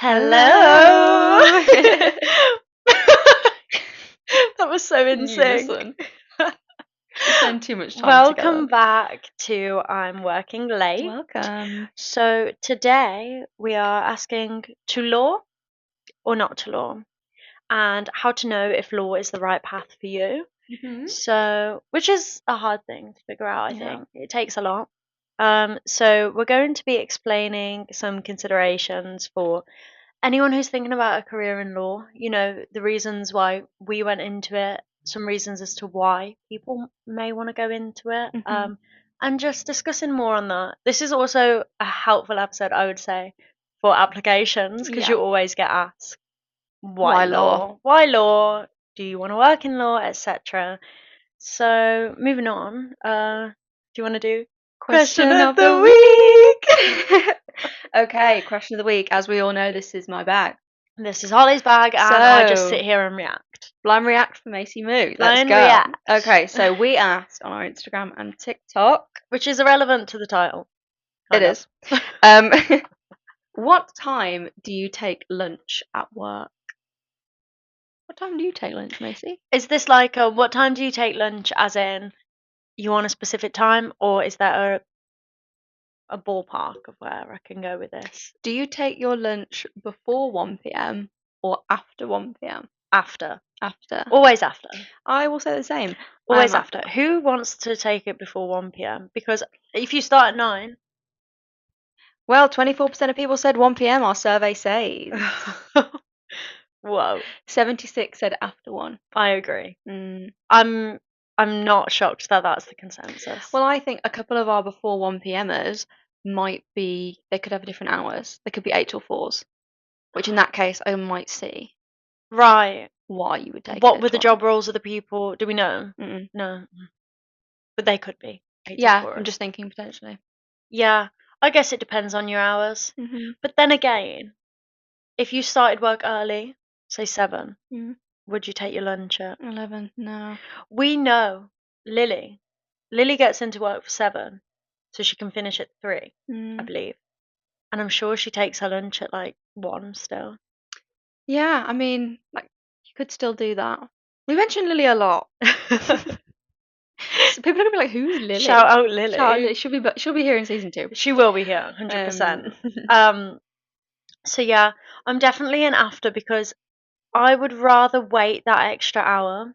Hello. Hello. That was so in sync. We spend too much time Welcome together. back to I'm Working Late. Welcome. So today we are asking to law or not to law, and how to know if law is the right path for you. So, which is a hard thing to figure out, I Yeah. think. It takes a lot. So we're going to be explaining some considerations for anyone who's thinking about a career in law, the reasons why we went into it, some reasons as to why people may want to go into it, Mhm. and just discussing more on that. This is also a helpful episode, I would say, for applications because Yeah. you always get asked, Why law? Why law? Do you want to work in law, etc.? So, moving on, do you want to do question of the week? Okay, question of the week. As we all know, this is my bag. This is Holly's bag, and I just So, sit here and react. blind react for Macy Moo. Let's Blind go. react. Okay, so we asked on our Instagram and TikTok. Which is irrelevant to the title. It kind is. Um, what time do you take lunch at work? What time do you take lunch, Macy? Is this like what time do you take lunch, as in you want a specific time, or is there a ballpark of where I can go with this? Do you take your lunch before 1 p.m. or after 1 p.m.? After. After. Always after. I will say the same. Always I'm after. Who wants to take it before 1 p.m.? Because if you start at 9. Well, 24% of people said 1 p.m. our survey says. Whoa. 76 said after 1. I agree. Mm. I'm not shocked that that's the consensus. Well, I think a couple of our before 1 p.m.ers might be, they could have different hours. They could be 8 till 4s, which in that case I might see right. why you would take What it were at the 12. job roles of the people? Do we know? Mm-mm. No. But they could be. 8 till Yeah, 4. I'm just thinking potentially. Yeah, I guess it depends on your hours. Mm-hmm. But then again, if you started work early, say 7, would you take your lunch at? 11, no. We know Lily. Lily gets into work for 7, so she can finish at 3, I believe. And I'm sure she takes her lunch at like 1 still. Yeah, I mean, like, you could still do that. We mentioned Lily a lot. So people are gonna be like, "Who's Lily?" Shout out Lily. Shout out Lily. She'll be here in season 2. She will be here, 100%. So yeah, I'm definitely an after because I would rather wait that extra hour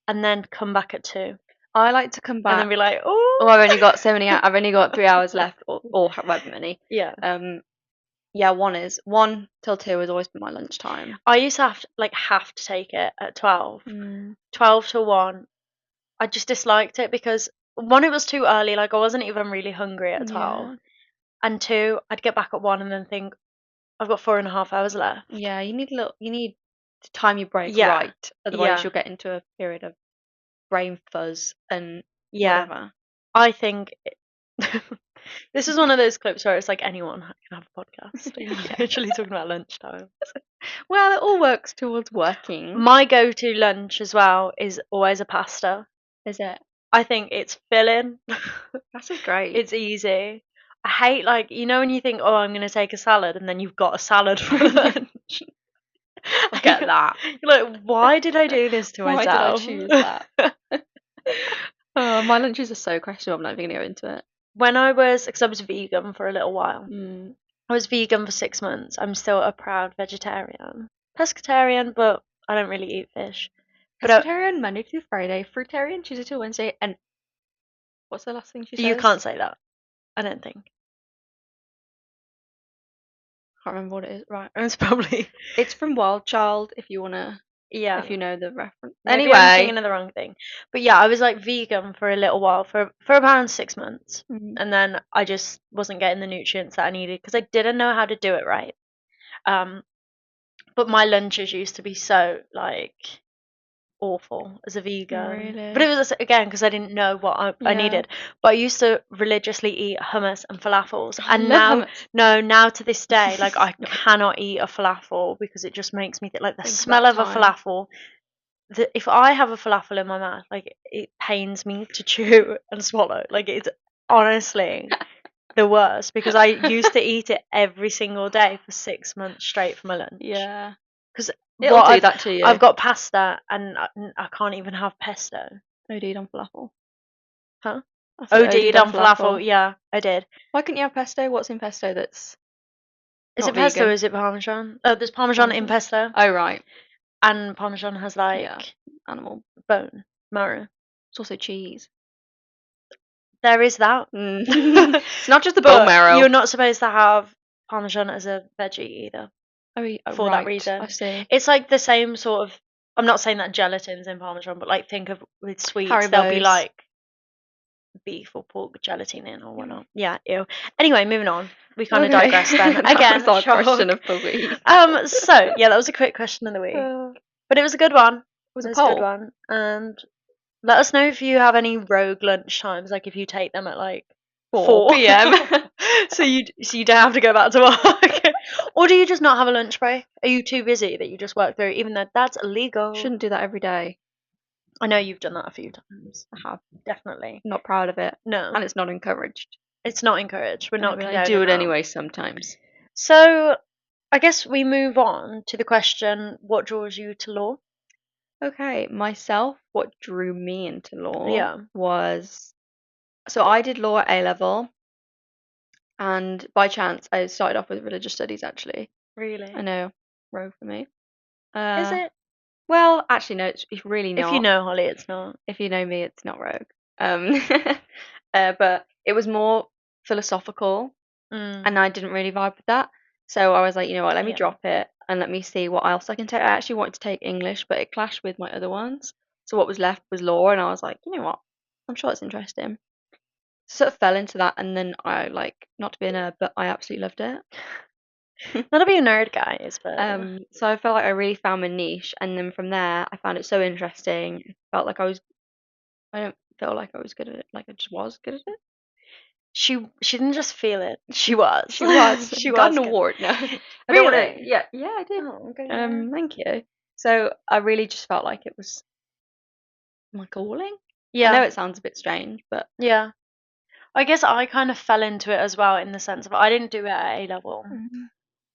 and then come back at 2 I like to come back and then be like, oh, I've only got so many. I've only got 3 hours left, or however many. Yeah. Yeah, 1 till 2 has always been my lunchtime. I used to have to take it at 12. 12 to 1. I just disliked it because 1, it was too early. Like I wasn't even really hungry at 12. Yeah. And 2, I'd get back at 1 and then think I've got 4.5 hours left. Yeah, you need to time your break Yeah. right, otherwise Yeah. you'll get into a period of brain fuzz and Yeah. whatever. I think this is one of those clips where it's like anyone can have a podcast. Yeah. Literally talking about lunchtime. Well, it all works towards working. My go-to lunch as well is always a pasta. Is it? I think it's filling. That's great. It's easy. I hate when you think, oh, I'm going to take a salad, and then you've got a salad for lunch. I get that. You're like, why did I do this to myself? Why did I choose that? Oh, my lunches are so questionable. I'm not even going to go into it. Because I was vegan for a little while. Mm. I was vegan for 6 months. I'm still a proud vegetarian. Pescatarian, but I don't really eat fish. Pescatarian Monday through Friday, fruitarian Tuesday to Wednesday, and what's the last thing she says? You can't say that. I don't think. Can't remember what it is. Right, it's from Wild Child. If you wanna, yeah, if you know the reference. Maybe Anyway, I'm thinking of the wrong thing. But yeah, I was like vegan for a little while, for around 6 months, and then I just wasn't getting the nutrients that I needed because I didn't know how to do it right. But my lunches used to be so like awful as a vegan. Really? But it was again because I didn't know what I needed. But I used to religiously eat hummus and falafels, and now to this day, like I cannot eat a falafel because it just makes me like the smell of a falafel. If I have a falafel in my mouth, like it pains me to chew and swallow. Like it's honestly, the worst because I used to eat it every single day for 6 months straight for my lunch. Yeah. Because It'll do that to you. I've got pasta and I can't even have pesto. OD'd on falafel. Huh? I said OD'd on falafel. Yeah, I did. Why couldn't you have pesto? What's in pesto that's Is not it pesto vegan? or is it parmesan? Oh, there's parmesan in pesto. Oh, right. And parmesan has Animal bone marrow. It's also cheese. There is that. It's not just the bone marrow. You're not supposed to have parmesan as a veggie either. For that reason. I see. It's like the same sort of. I'm not saying that gelatin's in parmesan, but like think of with sweets, Haribos. They'll be like beef or pork gelatin in or whatnot. Yeah, ew. Anyway, moving on. We kind of digressed then. Again, that was our question of the week. So yeah, that was a quick question of the week, but it was a good one. It was a good one, and let us know if you have any rogue lunch times, like if you take them at like 4 p.m. so you don't have to go back to work. Or do you just not have a lunch break? Are you too busy that you just work through, even though that's illegal? Shouldn't do that every day. I know you've done that a few times. I have. Definitely. Not proud of it. No. And it's not encouraged. It's not encouraged. We're not I do it anyway sometimes. So I guess we move on to the question, what draws you to law? Okay, myself, what drew me into law was, so I did law at A-level, and by chance I started off with religious studies actually. Really? I know, rogue for me. Is it? Well, actually no, it's really not. If you know Holly, it's not. If you know me, it's not rogue. But it was more philosophical, and I didn't really vibe with that. So I was like, you know what, let me drop it and let me see what else I can take. I actually wanted to take English, but it clashed with my other ones. So what was left was law, and I was like, you know what, I'm sure it's interesting. Sort of fell into that, and then I not to be a nerd, but I absolutely loved it. Not to be a nerd, guys, but so I felt like I really found my niche, and then from there I found it so interesting. I felt like I don't feel like I was good at it, like I just was good at it. She didn't just feel it. She was. She got an award. No, really? I don't want to. Yeah, I did. Oh, okay. Thank you. So I really just felt like it was my calling. Yeah. I know it sounds a bit strange, but yeah. I guess I kind of fell into it as well in the sense of I didn't do it at A-level.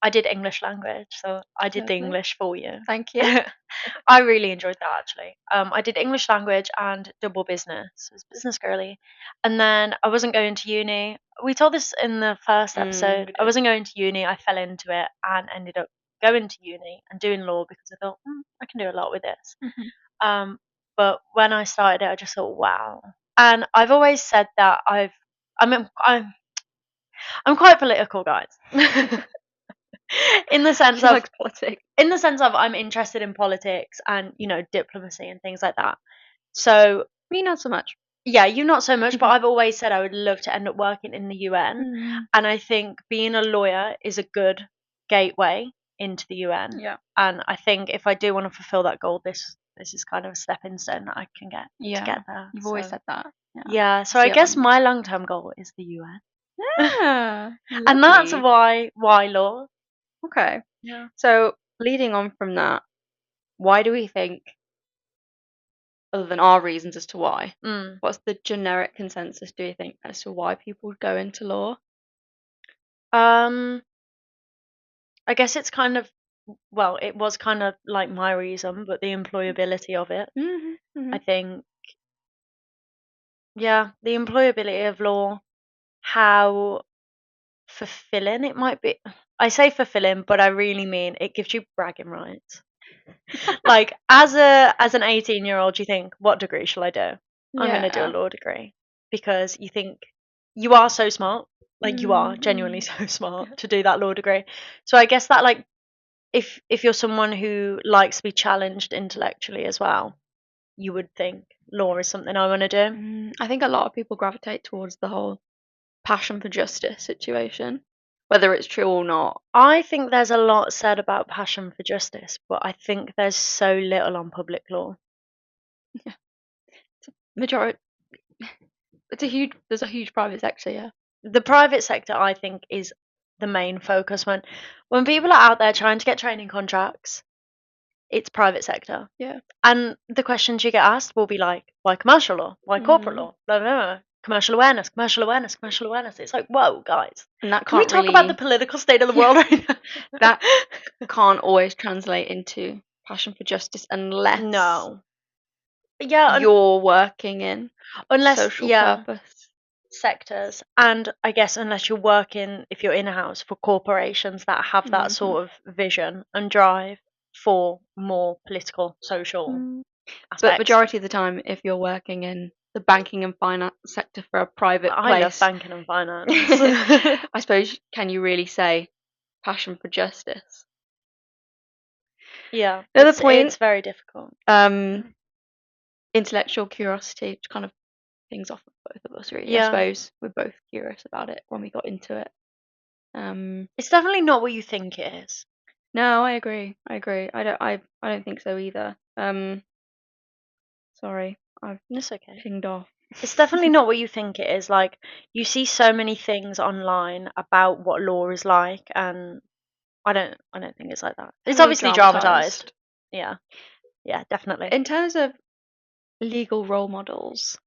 I did English language, so I did the English for you. Thank you. I really enjoyed that actually. I did English language and double business. I was business girly. And then I wasn't going to uni. We told this in the first episode. I wasn't going to uni. I fell into it and ended up going to uni and doing law because I thought, I can do a lot with this. But when I started it, I just thought, wow. And I've always said that I'm quite political, guys. in the sense of politics. In the sense of I'm interested in politics and diplomacy and things like that. So me not so much. Yeah, you not so much, but I've always said I would love to end up working in the UN, and I think being a lawyer is a good gateway into the UN. Yeah. And I think if I do want to fulfill that goal, this is kind of a stepping stone that I can get to get there. You've always said that. Yeah. So I guess my long-term goal is the UN. Yeah. And that's why law. Okay. Yeah. So leading on from that, why do we think, other than our reasons as to why, what's the generic consensus, do you think, as to why people go into law? I guess it's kind of, well, it was kind of like my reason, but the employability of it. I think, the employability of law, how fulfilling it might be. I say fulfilling, but I really mean it gives you bragging rights. Like as an 18-year-old, you think, what degree shall I do? I'm going to do a law degree, because you think you are so smart, like you are genuinely so smart to do that law degree. So I guess that, like, if you're someone who likes to be challenged intellectually as well, you would think law is something I want to do. I think a lot of people gravitate towards the whole passion for justice situation, whether it's true or not. I think there's a lot said about passion for justice, but I think there's so little on public law. Yeah. There's a huge private sector, yeah. The private sector, I think, is the main focus. When people are out there trying to get training contracts, it's private sector. Yeah. And the questions you get asked will be like, why commercial law? Why corporate law? Blah, blah, blah. commercial awareness, commercial awareness, commercial awareness. It's like, whoa, guys. And that Can we talk about the political state of the world right now? That can't always translate into passion for justice unless you're working in social purpose sectors, and I guess unless you're working, if you're in-house, for corporations that have that sort of vision and drive for more political, social aspects. But majority of the time, if you're working in the banking and finance sector for a private place, I love banking and finance. I suppose, can you really say passion for justice? Yeah, it's very difficult. Intellectual curiosity, which kind of things off of both of us, really. I suppose we're both curious about it when we got into it. It's definitely not what you think it is. No, I agree. I don't think so either. Sorry, It's okay. Pinged off. It's definitely not what you think it is. Like, you see so many things online about what law is like, and I don't think it's like that. It's obviously dramatized. Yeah, definitely. In terms of legal role models.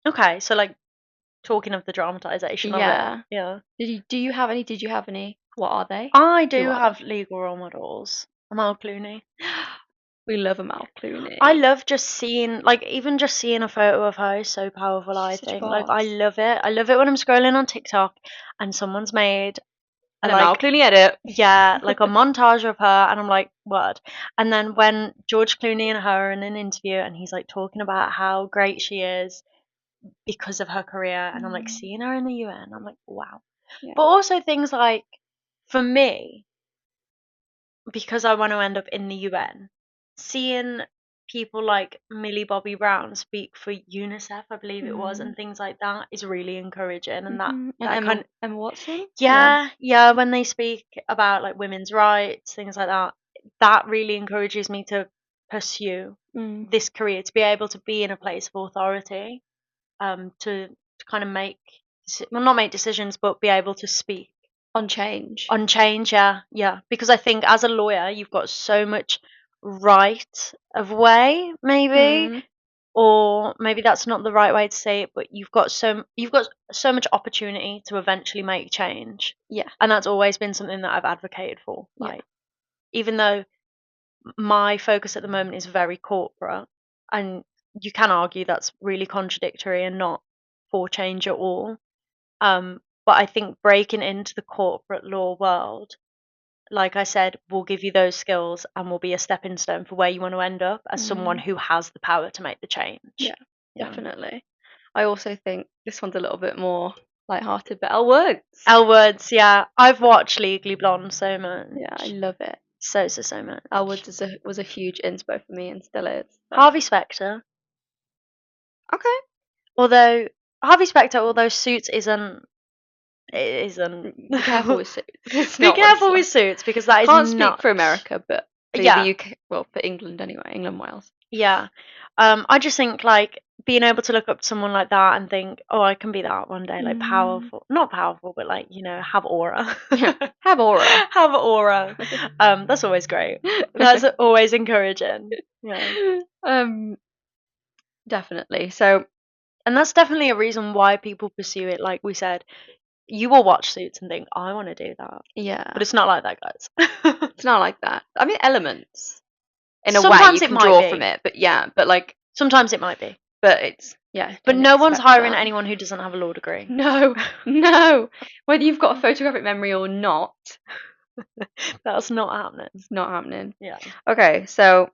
Okay, so like talking of the dramatization of it. Yeah. Did you have any? What are they? I do have legal role models. Amal Clooney. We love Amal Clooney. I love just seeing, like, even just seeing a photo of her is so powerful, I think. Like, I love it. I love it when I'm scrolling on TikTok and someone's made an Amal Clooney edit. Yeah, like a montage of her, and I'm like, what? And then when George Clooney and her are in an interview and he's like talking about how great she is because of her career, and I'm like seeing her in the UN, I'm like, wow. Yeah. But also things like, for me, because I want to end up in the UN, seeing people like Millie Bobby Brown speak for UNICEF, I believe it was, and things like that is really encouraging. And that Emma Watson? Yeah, when they speak about like women's rights, things like that, that really encourages me to pursue this career, to be able to be in a place of authority, to kind of not make decisions, but be able to speak on change. Yeah, because I think as a lawyer you've got so much right of way, maybe, or maybe that's not the right way to say it, but you've got so much opportunity to eventually make change. Yeah. And that's always been something that I've advocated for. Like, even though my focus at the moment is very corporate, and you can argue that's really contradictory and not for change at all. But I think breaking into the corporate law world, like I said, will give you those skills and will be a stepping stone for where you want to end up as someone who has the power to make the change. Yeah, definitely. I also think this one's a little bit more lighthearted, but Elle Woods. Elle Woods, yeah. I've watched Legally Blonde so much. Yeah, I love it. So much. Elle Woods was a huge inspo for me and still is. So. Harvey Specter. Okay. Although Harvey Specter, although Suits isn't. It isn't. Be careful with Suits. Be careful with Suits, because that is not. Can't speak for America, but for the UK, well, for England anyway, England, Wales. Yeah. I just think, like, being able to look up to someone like that and think, oh, I can be that one day, like, powerful. Not powerful, but, like, have aura. Have aura. Have aura. That's always great. That's always encouraging. Yeah. Definitely. So, and that's definitely a reason why people pursue it. Like we said, you will watch Suits and think, I want to do that. Yeah. But it's not like that, guys. It's not like that. I mean, elements. In a way, you can draw from it. But yeah, but like... Sometimes it might be. But it's... Yeah. But no one's hiring anyone who doesn't have a law degree. No. Whether you've got a photographic memory or not. That's not happening. It's not happening. Yeah. Okay, so...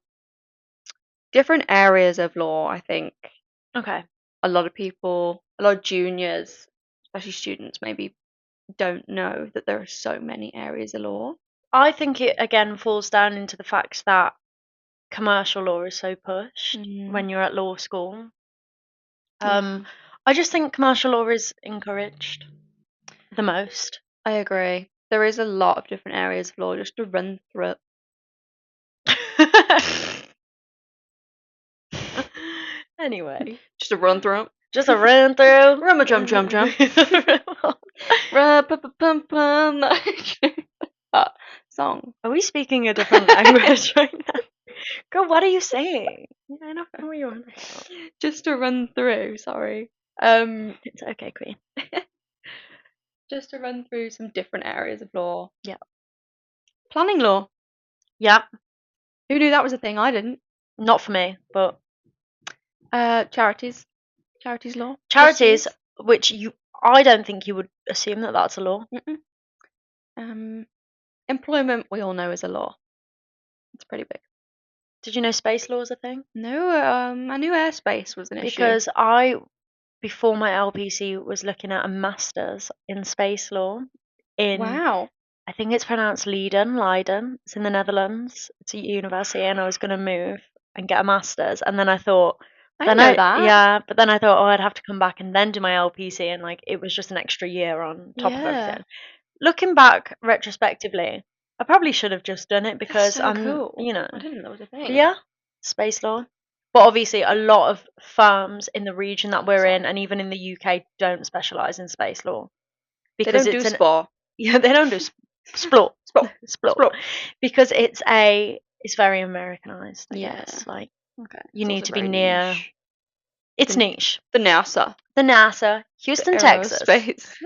Different areas of law, I think. Okay. A lot of juniors, especially students, maybe don't know that there are so many areas of law. I think it again falls down into the fact that commercial law is so pushed when you're at law school. I just think commercial law is encouraged the most. I agree. There is a lot of different areas of law, just to run through. Anyway, just a run through. Just a run through. Rum drum. Song. Are we speaking a different language right now? Girl, what are you saying? I don't know what you're on about. Just to run through. Sorry. It's okay, Queen. Just to run through some different areas of law. Yeah. Planning law. Yeah. Who knew that was a thing? I didn't. Not for me, but charities. Charities law. Charities, which I don't think you would assume that that's a law. Employment, we all know, is a law. It's pretty big. Did you know space law is a thing? No, I knew airspace was an issue. Because before my LPC, was looking at a master's in space law in. Wow. I think it's pronounced Leiden. It's in the Netherlands. It's a university, and I was going to move and get a master's, and then I thought. I didn't know that. Yeah, but then I thought, I'd have to come back and then do my LPC, and like it was just an extra year on top of everything. Looking back retrospectively, I probably should have just done it because cool. I didn't know that was a thing. Yeah, space law. But obviously, a lot of firms in the region that we're in, and even in the UK, don't specialise in space law because they don't do SPLAW. Yeah, they don't do SPLAW. Because it's very Americanized. I guess. Like, you need to be near. Niche. It's niche. The NASA, Houston, Texas. Space.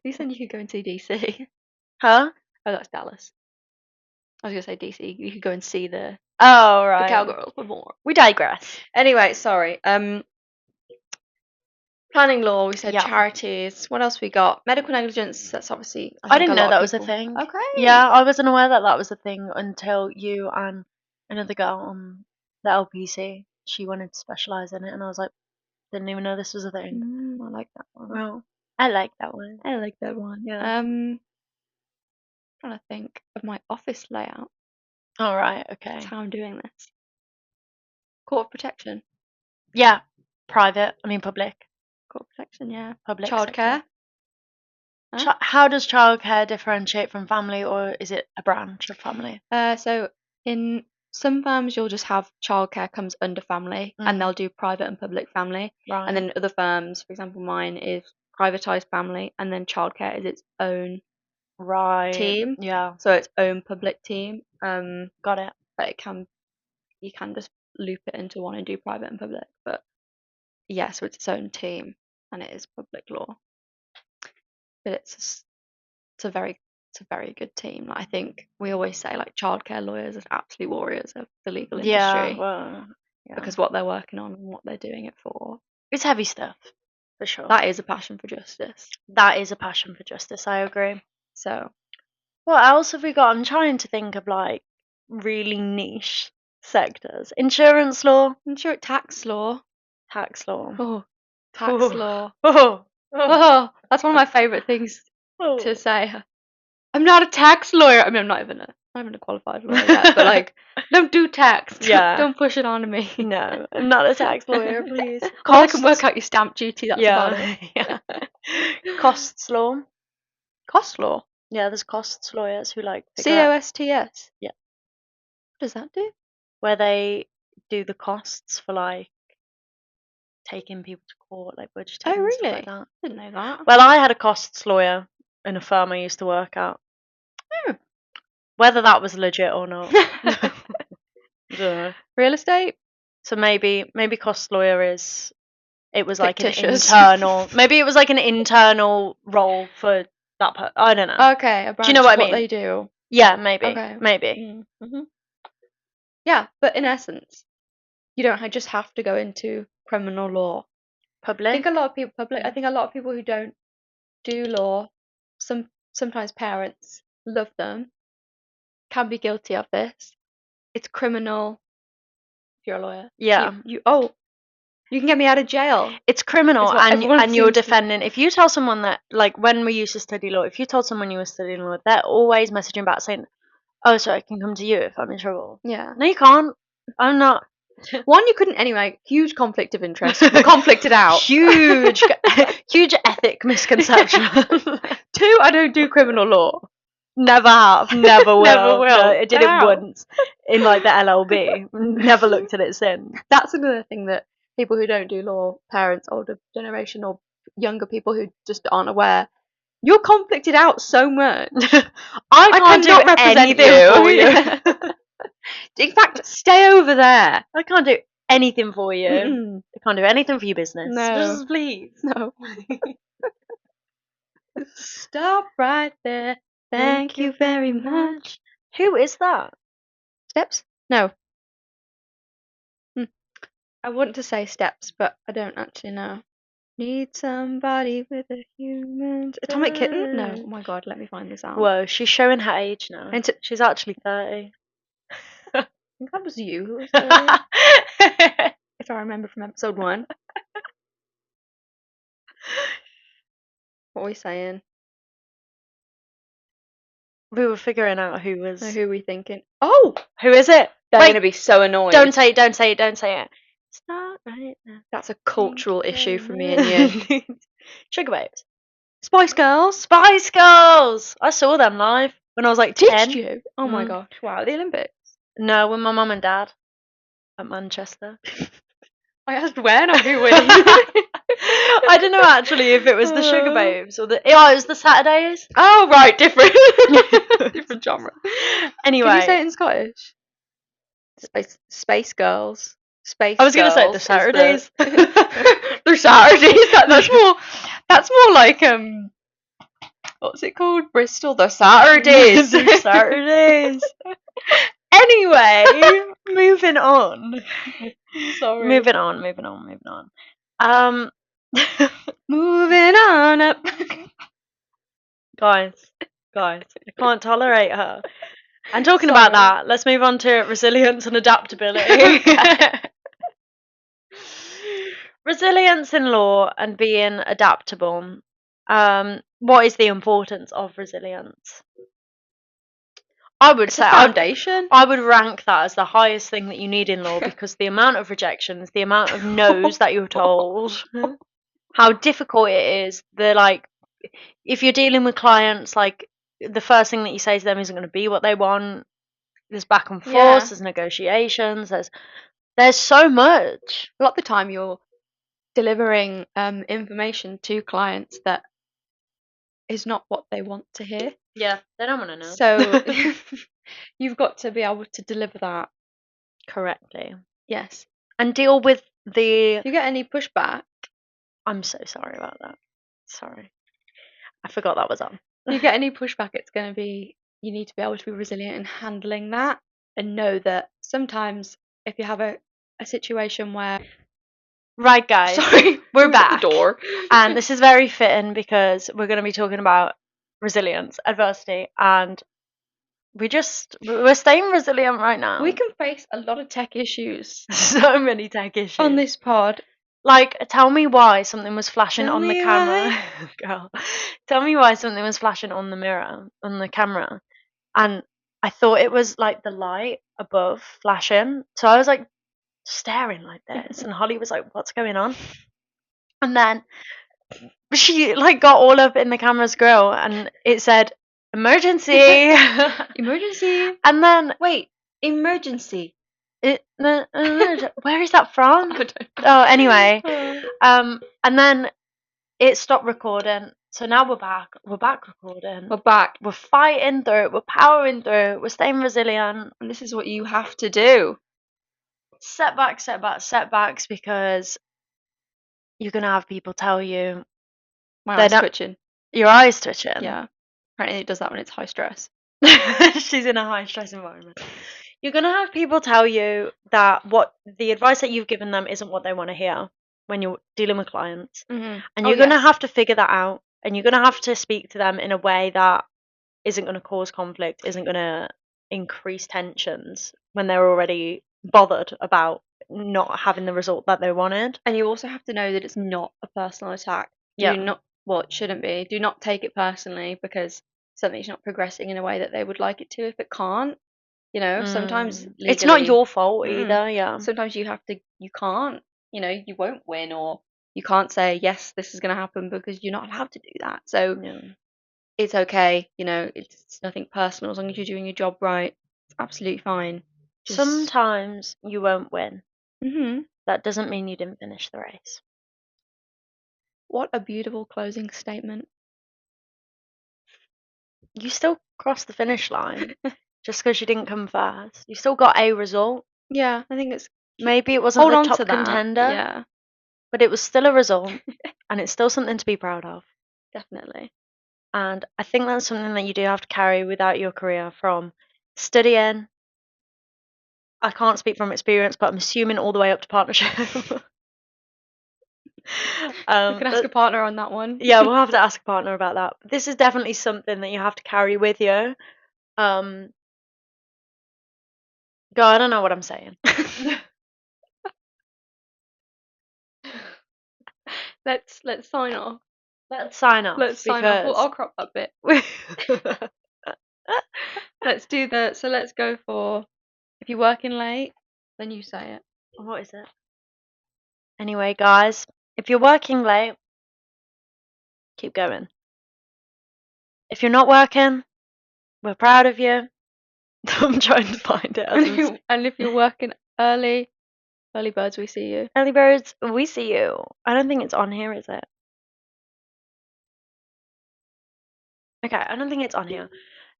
You said you could go and see DC. Huh? Oh, that's Dallas. I was gonna say DC. You could go and see the. Oh, right. The Cowgirls before. We digress. Anyway, sorry. Planning law. We said charities. What else we got? Medical negligence. That's obviously. I didn't know that was a thing. Okay. Yeah, I wasn't aware that was a thing until you and another girl on the LPC. She wanted to specialise in it, and I was like, didn't even know this was a thing. I like that one. Well, I like that one. I like that one. Yeah. Trying to think of my office layout. All right. Okay. That's how I'm doing this. Court of protection. Yeah. Private. I mean public. Court of protection. Yeah. Public. Childcare. Huh? How does childcare differentiate from family, or is it a branch of family? So in some firms you'll just have childcare comes under family, and they'll do private and public family. Right. And then other firms, for example, mine is privatized family, and then childcare is its own team. Yeah. So its own public team. Got it. But you can just loop it into one and do private and public. But yeah, so it's its own team, and it is public law. But it's a very good team. Like, I think we always say like childcare lawyers are absolute warriors of the legal industry. Yeah. Because what they're working on and what they're doing it for. It's heavy stuff, for sure. That is a passion for justice. I agree. So, what else have we got? I'm trying to think of like really niche sectors. Insurance law. Tax law. Oh, tax law. Oh, that's one of my favourite things to say. I'm not a tax lawyer. I mean, I'm not even a qualified lawyer yet, but like, don't do tax. Yeah. Don't push it on to me. No, I'm not a tax lawyer, please. I can work out your stamp duty. That's about it. Yeah. Costs law. Cost law. Yeah, there's costs lawyers who like COSTS. Yeah. What does that do? Where they do the costs for like taking people to court, like budgeting. Oh, really? And stuff like that. Didn't know that. Well, I had a costs lawyer in a firm I used to work at. Oh. Whether that was legit or not. Real estate? So maybe cost lawyer was like fictitious. an internal. Maybe it was like an internal role for that person. I don't know. Okay, a branch. Do you know what I mean? They do. Yeah, maybe. Okay. Maybe. Mm-hmm. Yeah, but in essence, you don't just have to go into criminal law. Public. I think a lot of people who don't do law, sometimes parents love them, can be guilty of this. It's criminal. If you're a lawyer, yeah, you can get me out of jail. It's criminal, and you're defending. If you tell someone that, like when we used to study law, if you told someone you were studying law, they're always messaging back saying, "Oh, so I can come to you if I'm in trouble." Yeah. No, you can't. I'm not. One, you couldn't anyway. Huge conflict of interest. Conflicted out. Huge ethic misconception. 2, I don't do criminal law. Never have. Never will. Never will. No, I did it once in like the LLB. Never looked at it since. That's another thing that people who don't do law, parents, older generation, or younger people who just aren't aware, you're conflicted out so much. I can't do represent anything for you. In fact, stay over there. I can't do anything for you. Mm-mm. I can't do anything for your business. No. Just please. No. Stop right there. Thank you very much. Who is that? Steps? No. I want to say Steps, but I don't actually know. Need somebody with a human. Atomic Kitten? No. Oh my god, let me find this out. Whoa, she's showing her age now. She's actually 30. I think that was you who was 30. If I remember from episode 1. What are we saying? We were figuring out who was. No, who are we thinking? Oh! Who is it? They're going to be so annoyed. Don't say it, don't say it, don't say it. It's not right now. That's a cultural issue for me and you. Sugarbabes. Spice Girls. Spice Girls! I saw them live when I was like 10. Did you? Oh my gosh. Wow, the Olympics. No, with my mum and dad at Manchester. I asked where, not who were I don't know actually if it was the Sugarbabes or the. Oh, it was the Saturdays. Oh, right, different. Different genre. Anyway. Can you say it in Scottish? Space Girls. Space. I was going to say the Saturdays. They're Saturdays. That's more like what's it called? Bristol. They're Saturdays. They're Saturdays. Anyway, moving on. Sorry. Moving on. Moving on up. Guys, I can't tolerate her. And talking about that, let's move on to resilience and adaptability. Resilience in law and being adaptable. What is the importance of resilience? I would say foundation. I would rank that as the highest thing that you need in law because the amount of rejections, the amount of no's that you're told, how difficult it is. If you're dealing with clients, like the first thing that you say to them isn't going to be what they want. There's back and forth. There's negotiations. There's so much. A lot of the time, you're delivering information to clients that is not what they want to hear. Yeah, they don't want to know. So you've got to be able to deliver that correctly. Yes. And deal with the. If you get any pushback. I'm so sorry about that. Sorry. I forgot that was on. If you get any pushback, it's going to be, you need to be able to be resilient in handling that and know that sometimes if you have a situation where. Right, guys. Sorry, we're back. At the door. And this is very fitting because we're going to be talking about resilience, adversity, and we're staying resilient right now. We can face a lot of tech issues. So many tech issues. On this pod. Like, tell me why something was flashing on the camera. Girl. Tell me why something was flashing on the camera. And I thought it was like the light above flashing. So I was like staring like this. And Holly was like, what's going on? And then she like got all up in the camera's grill and it said, emergency. Emergency. And then, wait, emergency. Where is that from? Oh, anyway. And then it stopped recording. So now we're back. We're back recording. We're back. We're fighting through it. We're powering through it. We're staying resilient. And this is what you have to do. Setbacks, because you're going to have people tell you. My eyes twitching. Your eyes twitching? Yeah. Apparently it does that when it's high stress. She's in a high stress environment. You're going to have people tell you that what the advice that you've given them isn't what they want to hear when you're dealing with clients. Mm-hmm. And you're going to have to figure that out. And you're going to have to speak to them in a way that isn't going to cause conflict, isn't going to increase tensions when they're already bothered about not having the result that they wanted. And you also have to know that it's not a personal attack. Yeah. It shouldn't be. Do not take it personally because something's not progressing in a way that they would like it to if it can't. Sometimes legally, it's not your fault either. Yeah. Sometimes you can't, you won't win, or you can't say, yes, this is going to happen because you're not allowed to do that. So it's okay. It's nothing personal as long as you're doing your job right. It's absolutely fine. Sometimes you won't win. Mm-hmm. That doesn't mean you didn't finish the race. What a beautiful closing statement. You still crossed the finish line. Just because you didn't come first. You still got a result. Yeah, I think maybe it wasn't hold the on top to that. contender, Yeah, but it was still a result, and it's still something to be proud of. definitely. And I think that's something that you do have to carry without your career, from studying. I can't speak from experience, but I'm assuming all the way up to partnership. We can ask a partner on that one. Yeah, we'll have to ask a partner about that. But this is definitely something that you have to carry with you. God, I don't know what I'm saying. Let's sign off. Let's sign off. Let's sign off. Well, I'll crop that bit. So let's go for, if you're working late, then you say it. What is it? Anyway, guys, if you're working late, keep going. If you're not working, we're proud of you. I'm trying to find it. And if you're working early birds, we see you. Early birds, we see you. I don't think it's on here, is it? Okay, I don't think it's on here.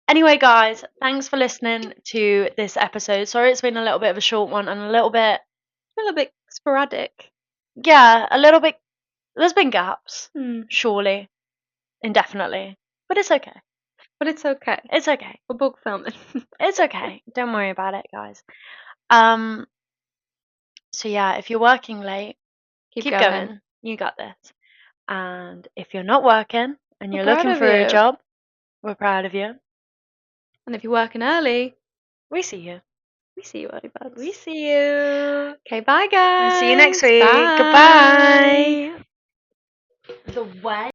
Anyway, guys, thanks for listening to this episode. Sorry it's been a little bit of a short one and a little bit sporadic. Yeah, a little bit. There's been gaps, surely, indefinitely, but it's okay. It's okay. We're book filming. It's okay. Don't worry about it, guys. So yeah, if you're working late, keep going. You got this. And if you're not working and you're looking for a job, we're proud of you. And if you're working early, we see you. We see you, early birds. We see you. Okay, bye guys. We'll see you next week. Bye. Goodbye. The way